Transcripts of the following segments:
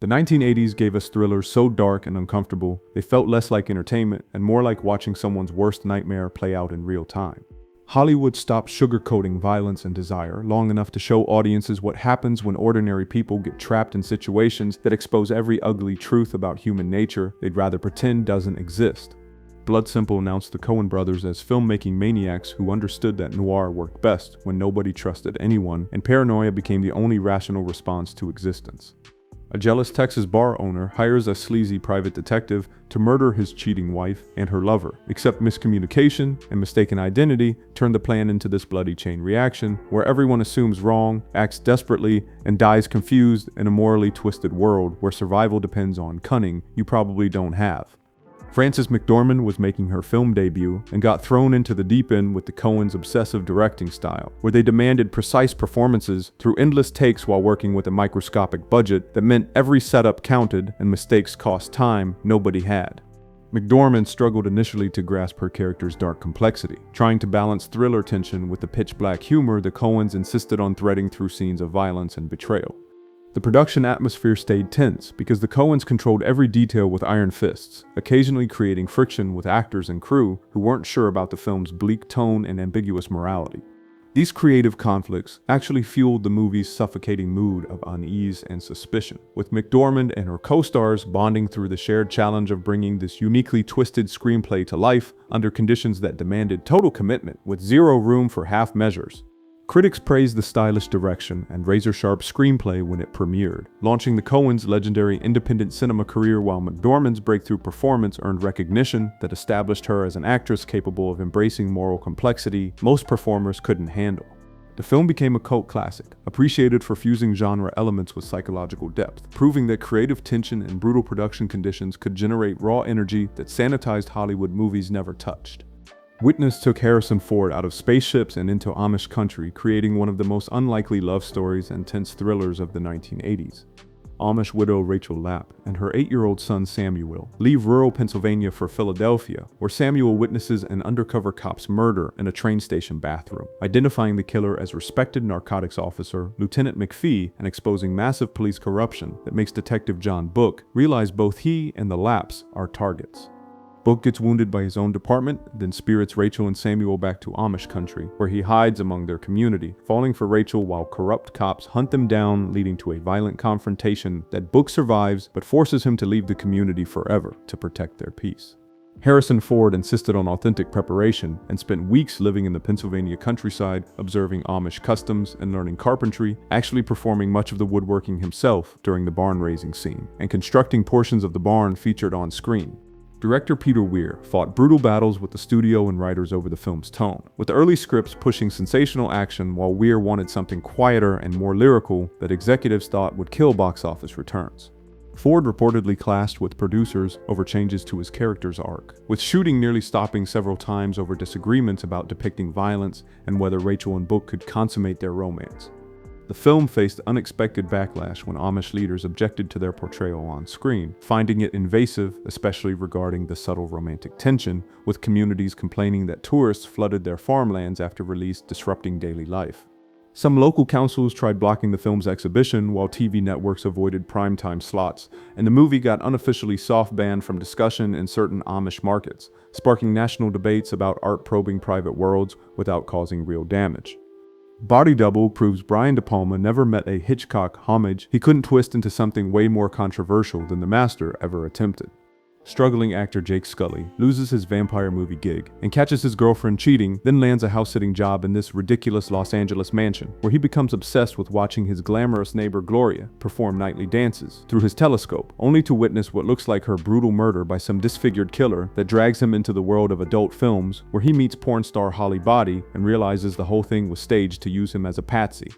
The 1980s gave us thrillers so dark and uncomfortable, they felt less like entertainment and more like watching someone's worst nightmare play out in real time. Hollywood stopped sugarcoating violence and desire long enough to show audiences what happens when ordinary people get trapped in situations that expose every ugly truth about human nature they'd rather pretend doesn't exist. Blood Simple announced the Coen brothers as filmmaking maniacs who understood that noir worked best when nobody trusted anyone and paranoia became the only rational response to existence. A jealous Texas bar owner hires a sleazy private detective to murder his cheating wife and her lover, except miscommunication and mistaken identity turn the plan into this bloody chain reaction where everyone assumes wrong, acts desperately, and dies confused in a morally twisted world where survival depends on cunning you probably don't have. Frances McDormand was making her film debut and got thrown into the deep end with the Coens' obsessive directing style, where they demanded precise performances through endless takes while working with a microscopic budget that meant every setup counted and mistakes cost time nobody had. McDormand struggled initially to grasp her character's dark complexity, trying to balance thriller tension with the pitch-black humor the Coens insisted on threading through scenes of violence and betrayal. The production atmosphere stayed tense because the Coens controlled every detail with iron fists, occasionally creating friction with actors and crew who weren't sure about the film's bleak tone and ambiguous morality. These creative conflicts actually fueled the movie's suffocating mood of unease and suspicion, with McDormand and her co-stars bonding through the shared challenge of bringing this uniquely twisted screenplay to life under conditions that demanded total commitment with zero room for half measures. Critics praised the stylish direction and razor-sharp screenplay when it premiered, launching the Coens' legendary independent cinema career while McDormand's breakthrough performance earned recognition that established her as an actress capable of embracing moral complexity most performers couldn't handle. The film became a cult classic, appreciated for fusing genre elements with psychological depth, proving that creative tension and brutal production conditions could generate raw energy that sanitized Hollywood movies never touched. Witness took Harrison Ford out of spaceships and into Amish country, creating one of the most unlikely love stories and tense thrillers of the 1980s. Amish widow Rachel Lapp and her 8-year-old son Samuel leave rural Pennsylvania for Philadelphia, where Samuel witnesses an undercover cop's murder in a train station bathroom, identifying the killer as respected narcotics officer Lieutenant McPhee and exposing massive police corruption that makes Detective John Book realize both he and the Lapps are targets. Book gets wounded by his own department, then spirits Rachel and Samuel back to Amish country, where he hides among their community, falling for Rachel while corrupt cops hunt them down, leading to a violent confrontation that Book survives but forces him to leave the community forever to protect their peace. Harrison Ford insisted on authentic preparation and spent weeks living in the Pennsylvania countryside, observing Amish customs and learning carpentry, actually performing much of the woodworking himself during the barn raising scene, and constructing portions of the barn featured on screen. Director Peter Weir fought brutal battles with the studio and writers over the film's tone, with the early scripts pushing sensational action while Weir wanted something quieter and more lyrical that executives thought would kill box office returns. Ford reportedly clashed with producers over changes to his character's arc, with shooting nearly stopping several times over disagreements about depicting violence and whether Rachel and Book could consummate their romance. The film faced unexpected backlash when Amish leaders objected to their portrayal on screen, finding it invasive, especially regarding the subtle romantic tension, with communities complaining that tourists flooded their farmlands after release, disrupting daily life. Some local councils tried blocking the film's exhibition, while TV networks avoided primetime slots, and the movie got unofficially soft-banned from discussion in certain Amish markets, sparking national debates about art-probing private worlds without causing real damage. Body Double proves Brian De Palma never met a Hitchcock homage he couldn't twist into something way more controversial than the master ever attempted. Struggling actor Jake Scully loses his vampire movie gig and catches his girlfriend cheating, then lands a house-sitting job in this ridiculous Los Angeles mansion, where he becomes obsessed with watching his glamorous neighbor Gloria perform nightly dances through his telescope, only to witness what looks like her brutal murder by some disfigured killer that drags him into the world of adult films, where he meets porn star Holly Body and realizes the whole thing was staged to use him as a patsy.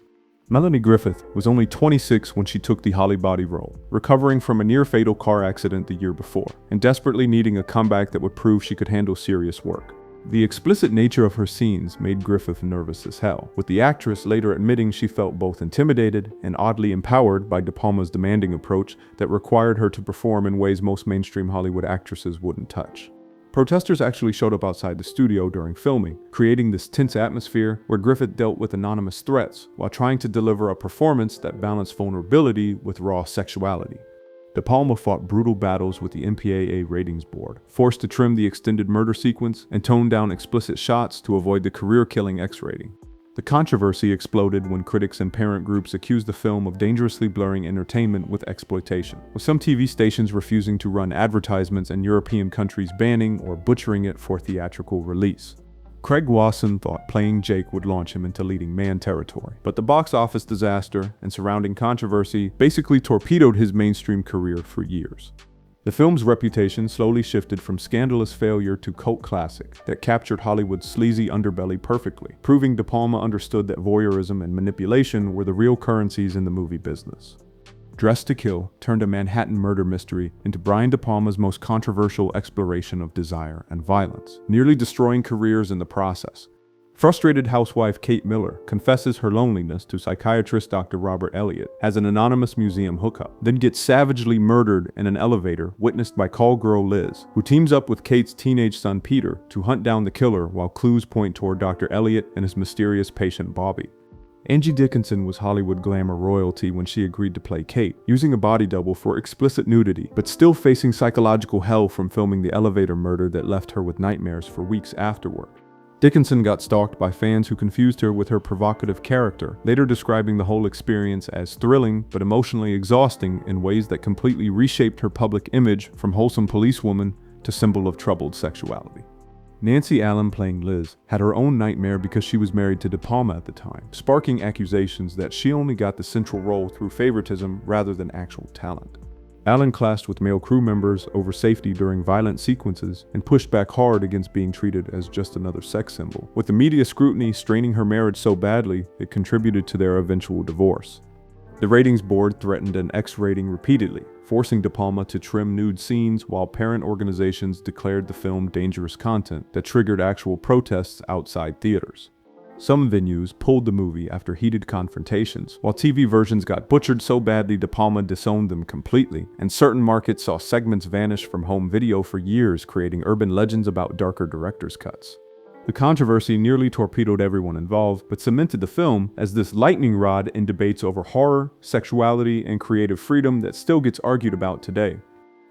Melanie Griffith was only 26 when she took the Holly Body role, recovering from a near-fatal car accident the year before, and desperately needing a comeback that would prove she could handle serious work. The explicit nature of her scenes made Griffith nervous as hell, with the actress later admitting she felt both intimidated and oddly empowered by De Palma's demanding approach that required her to perform in ways most mainstream Hollywood actresses wouldn't touch. Protesters actually showed up outside the studio during filming, creating this tense atmosphere where Griffith dealt with anonymous threats while trying to deliver a performance that balanced vulnerability with raw sexuality. De Palma fought brutal battles with the MPAA ratings board, forced to trim the extended murder sequence and tone down explicit shots to avoid the career-killing X rating. The controversy exploded when critics and parent groups accused the film of dangerously blurring entertainment with exploitation, with some TV stations refusing to run advertisements and European countries banning or butchering it for theatrical release. Craig Wasson thought playing Jake would launch him into leading man territory, but the box office disaster and surrounding controversy basically torpedoed his mainstream career for years. The film's reputation slowly shifted from scandalous failure to cult classic that captured Hollywood's sleazy underbelly perfectly, proving De Palma understood that voyeurism and manipulation were the real currencies in the movie business. Dressed to Kill turned a Manhattan murder mystery into Brian De Palma's most controversial exploration of desire and violence, nearly destroying careers in the process. Frustrated housewife Kate Miller confesses her loneliness to psychiatrist Dr. Robert Elliott as an anonymous museum hookup, then gets savagely murdered in an elevator witnessed by call girl Liz, who teams up with Kate's teenage son Peter to hunt down the killer while clues point toward Dr. Elliott and his mysterious patient Bobby. Angie Dickinson was Hollywood glamour royalty when she agreed to play Kate, using a body double for explicit nudity, but still facing psychological hell from filming the elevator murder that left her with nightmares for weeks afterward. Dickinson got stalked by fans who confused her with her provocative character, later describing the whole experience as thrilling but emotionally exhausting in ways that completely reshaped her public image from wholesome policewoman to symbol of troubled sexuality. Nancy Allen, playing Liz, had her own nightmare because she was married to De Palma at the time, sparking accusations that she only got the central role through favoritism rather than actual talent. Allen clashed with male crew members over safety during violent sequences and pushed back hard against being treated as just another sex symbol, with the media scrutiny straining her marriage so badly it contributed to their eventual divorce. The ratings board threatened an X rating repeatedly, forcing De Palma to trim nude scenes while parent organizations declared the film dangerous content that triggered actual protests outside theaters. Some venues pulled the movie after heated confrontations, while TV versions got butchered so badly De Palma disowned them completely, and certain markets saw segments vanish from home video for years, creating urban legends about darker director's cuts. The controversy nearly torpedoed everyone involved, but cemented the film as this lightning rod in debates over horror, sexuality, and creative freedom that still gets argued about today.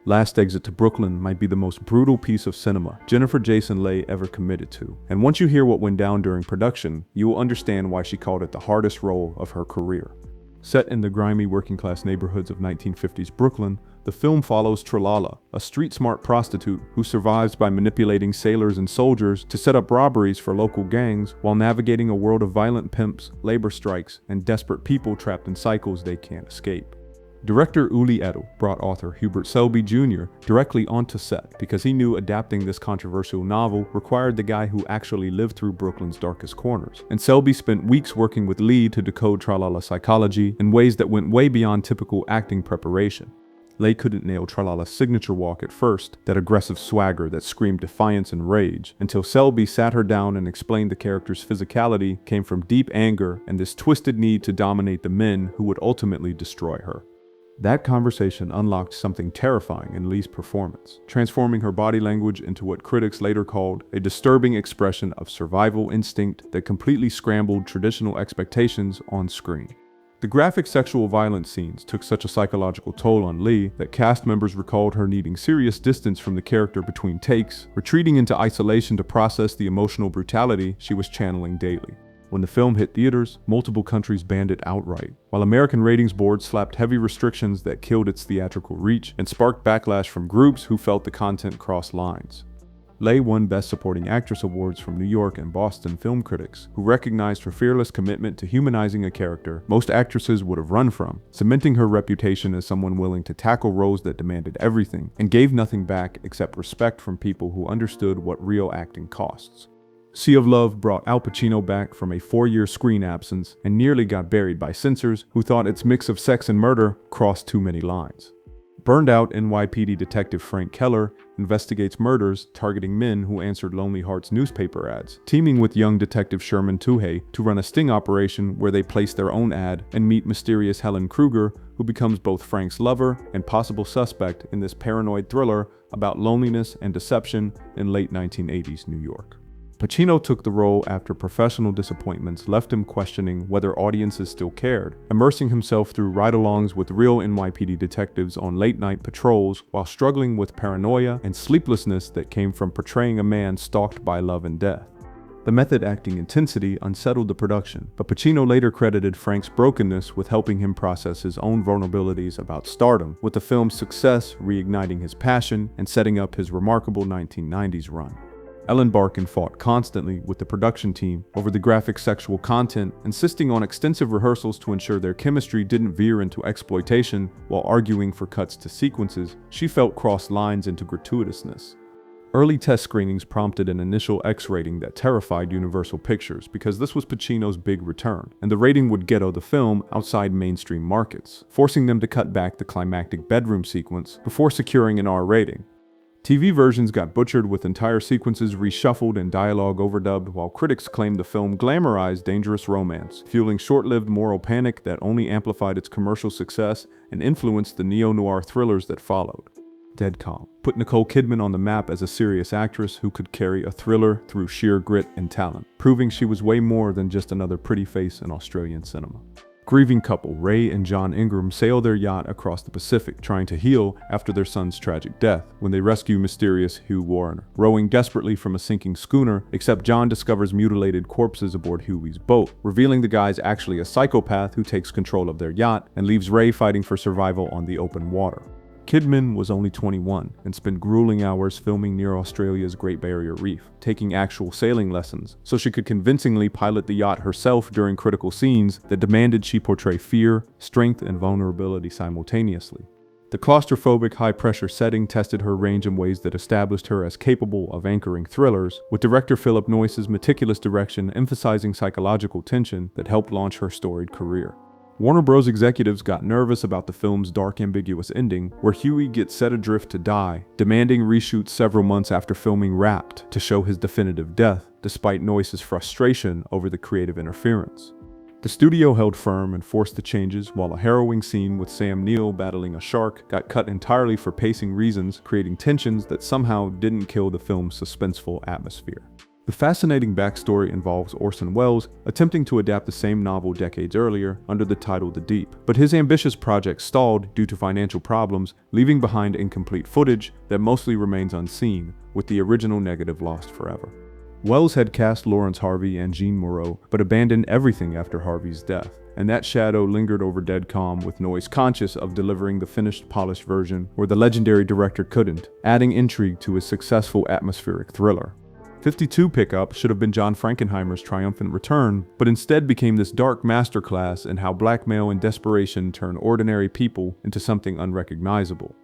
Last Exit to Brooklyn might be the most brutal piece of cinema Jennifer Jason Leigh ever committed to, and once you hear what went down during production, you will understand why she called it the hardest role of her career. Set in the grimy working-class neighborhoods of 1950s Brooklyn, the film follows Tralala, a street-smart prostitute who survives by manipulating sailors and soldiers to set up robberies for local gangs while navigating a world of violent pimps, labor strikes, and desperate people trapped in cycles they can't escape. Director Uli Edel brought author Hubert Selby Jr. directly onto set because he knew adapting this controversial novel required the guy who actually lived through Brooklyn's darkest corners, and Selby spent weeks working with Lee to decode Tralala's psychology in ways that went way beyond typical acting preparation. Leigh couldn't nail Tralala's signature walk at first, that aggressive swagger that screamed defiance and rage, until Selby sat her down and explained the character's physicality came from deep anger and this twisted need to dominate the men who would ultimately destroy her. That conversation unlocked something terrifying in Lee's performance, transforming her body language into what critics later called a disturbing expression of survival instinct that completely scrambled traditional expectations on screen. The graphic sexual violence scenes took such a psychological toll on Lee that cast members recalled her needing serious distance from the character between takes, retreating into isolation to process the emotional brutality she was channeling daily. When the film hit theaters, multiple countries banned it outright, while American ratings boards slapped heavy restrictions that killed its theatrical reach and sparked backlash from groups who felt the content crossed lines. Leigh won Best Supporting Actress awards from New York and Boston film critics, who recognized her fearless commitment to humanizing a character most actresses would have run from, cementing her reputation as someone willing to tackle roles that demanded everything and gave nothing back except respect from people who understood what real acting costs. Sea of Love brought Al Pacino back from a 4-year screen absence and nearly got buried by censors who thought its mix of sex and murder crossed too many lines. Burned out NYPD detective Frank Keller investigates murders targeting men who answered Lonely Hearts newspaper ads, teaming with young detective Sherman Tuhey to run a sting operation where they place their own ad and meet mysterious Helen Kruger, who becomes both Frank's lover and possible suspect in this paranoid thriller about loneliness and deception in late 1980s New York. Pacino took the role after professional disappointments left him questioning whether audiences still cared, immersing himself through ride-alongs with real NYPD detectives on late-night patrols while struggling with paranoia and sleeplessness that came from portraying a man stalked by love and death. The method acting intensity unsettled the production, but Pacino later credited Frank's brokenness with helping him process his own vulnerabilities about stardom, with the film's success reigniting his passion and setting up his remarkable 1990s run. Ellen Barkin fought constantly with the production team over the graphic sexual content, insisting on extensive rehearsals to ensure their chemistry didn't veer into exploitation while arguing for cuts to sequences she felt crossed lines into gratuitousness. Early test screenings prompted an initial X rating that terrified Universal Pictures because this was Pacino's big return, and the rating would ghetto the film outside mainstream markets, forcing them to cut back the climactic bedroom sequence before securing an R rating. TV versions got butchered with entire sequences reshuffled and dialogue overdubbed, while critics claimed the film glamorized dangerous romance, fueling short-lived moral panic that only amplified its commercial success and influenced the neo-noir thrillers that followed. Dead Calm put Nicole Kidman on the map as a serious actress who could carry a thriller through sheer grit and talent, proving she was way more than just another pretty face in Australian cinema. Grieving couple Ray and John Ingram sail their yacht across the Pacific, trying to heal after their son's tragic death, when they rescue mysterious Hugh Warner, rowing desperately from a sinking schooner, except John discovers mutilated corpses aboard Huey's boat, revealing the guy's actually a psychopath who takes control of their yacht and leaves Ray fighting for survival on the open water. Kidman was only 21 and spent grueling hours filming near Australia's Great Barrier Reef, taking actual sailing lessons, so she could convincingly pilot the yacht herself during critical scenes that demanded she portray fear, strength, and vulnerability simultaneously. The claustrophobic high-pressure setting tested her range in ways that established her as capable of anchoring thrillers, with director Philip Noyce's meticulous direction emphasizing psychological tension that helped launch her storied career. Warner Bros. Executives got nervous about the film's dark, ambiguous ending, where Huey gets set adrift to die, demanding reshoots several months after filming Wrapped to show his definitive death, despite Noyce's frustration over the creative interference. The studio held firm and forced the changes, while a harrowing scene with Sam Neill battling a shark got cut entirely for pacing reasons, creating tensions that somehow didn't kill the film's suspenseful atmosphere. The fascinating backstory involves Orson Welles attempting to adapt the same novel decades earlier under the title The Deep, but his ambitious project stalled due to financial problems, leaving behind incomplete footage that mostly remains unseen, with the original negative lost forever. Welles had cast Lawrence Harvey and Jean Moreau, but abandoned everything after Harvey's death, and that shadow lingered over Dead Calm, with Noyce conscious of delivering the finished, polished version where the legendary director couldn't, adding intrigue to his successful atmospheric thriller. 52 Pickup should have been John Frankenheimer's triumphant return, but instead became this dark masterclass in how blackmail and desperation turn ordinary people into something unrecognizable.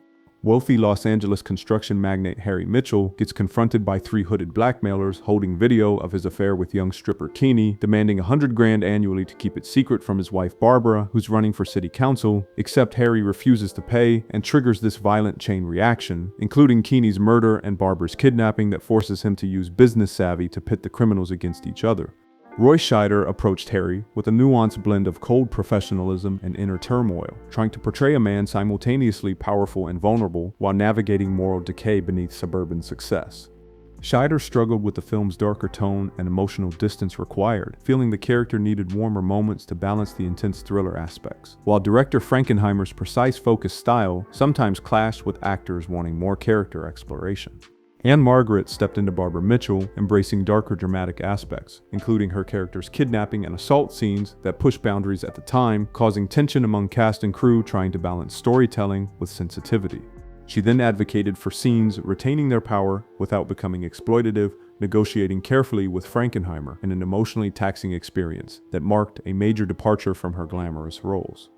Wealthy Los Angeles construction magnate Harry Mitchell gets confronted by three hooded blackmailers holding video of his affair with young stripper Keeney, demanding $100,000 annually to keep it secret from his wife Barbara, who's running for city council, except Harry refuses to pay and triggers this violent chain reaction, including Keeney's murder and Barbara's kidnapping that forces him to use business savvy to pit the criminals against each other. Roy Scheider approached Harry with a nuanced blend of cold professionalism and inner turmoil, trying to portray a man simultaneously powerful and vulnerable while navigating moral decay beneath suburban success. Scheider struggled with the film's darker tone and emotional distance required, feeling the character needed warmer moments to balance the intense thriller aspects, while director Frankenheimer's precise focused style sometimes clashed with actors wanting more character exploration. Anne Margaret stepped into Barbara Mitchell, embracing darker dramatic aspects, including her character's kidnapping and assault scenes that pushed boundaries at the time, causing tension among cast and crew trying to balance storytelling with sensitivity. She then advocated for scenes retaining their power without becoming exploitative, negotiating carefully with Frankenheimer in an emotionally taxing experience that marked a major departure from her glamorous roles.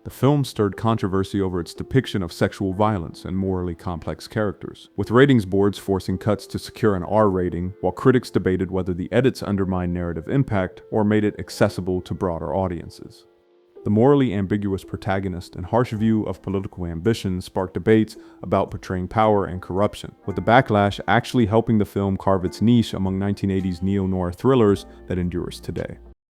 The film stirred controversy over its depiction of sexual violence and morally complex characters, with ratings boards forcing cuts to secure an R rating, while critics debated whether the edits undermined narrative impact or made it accessible to broader audiences. The morally ambiguous protagonist and harsh view of political ambition sparked debates about portraying power and corruption, with the backlash actually helping the film carve its niche among 1980s neo-noir thrillers that endures today.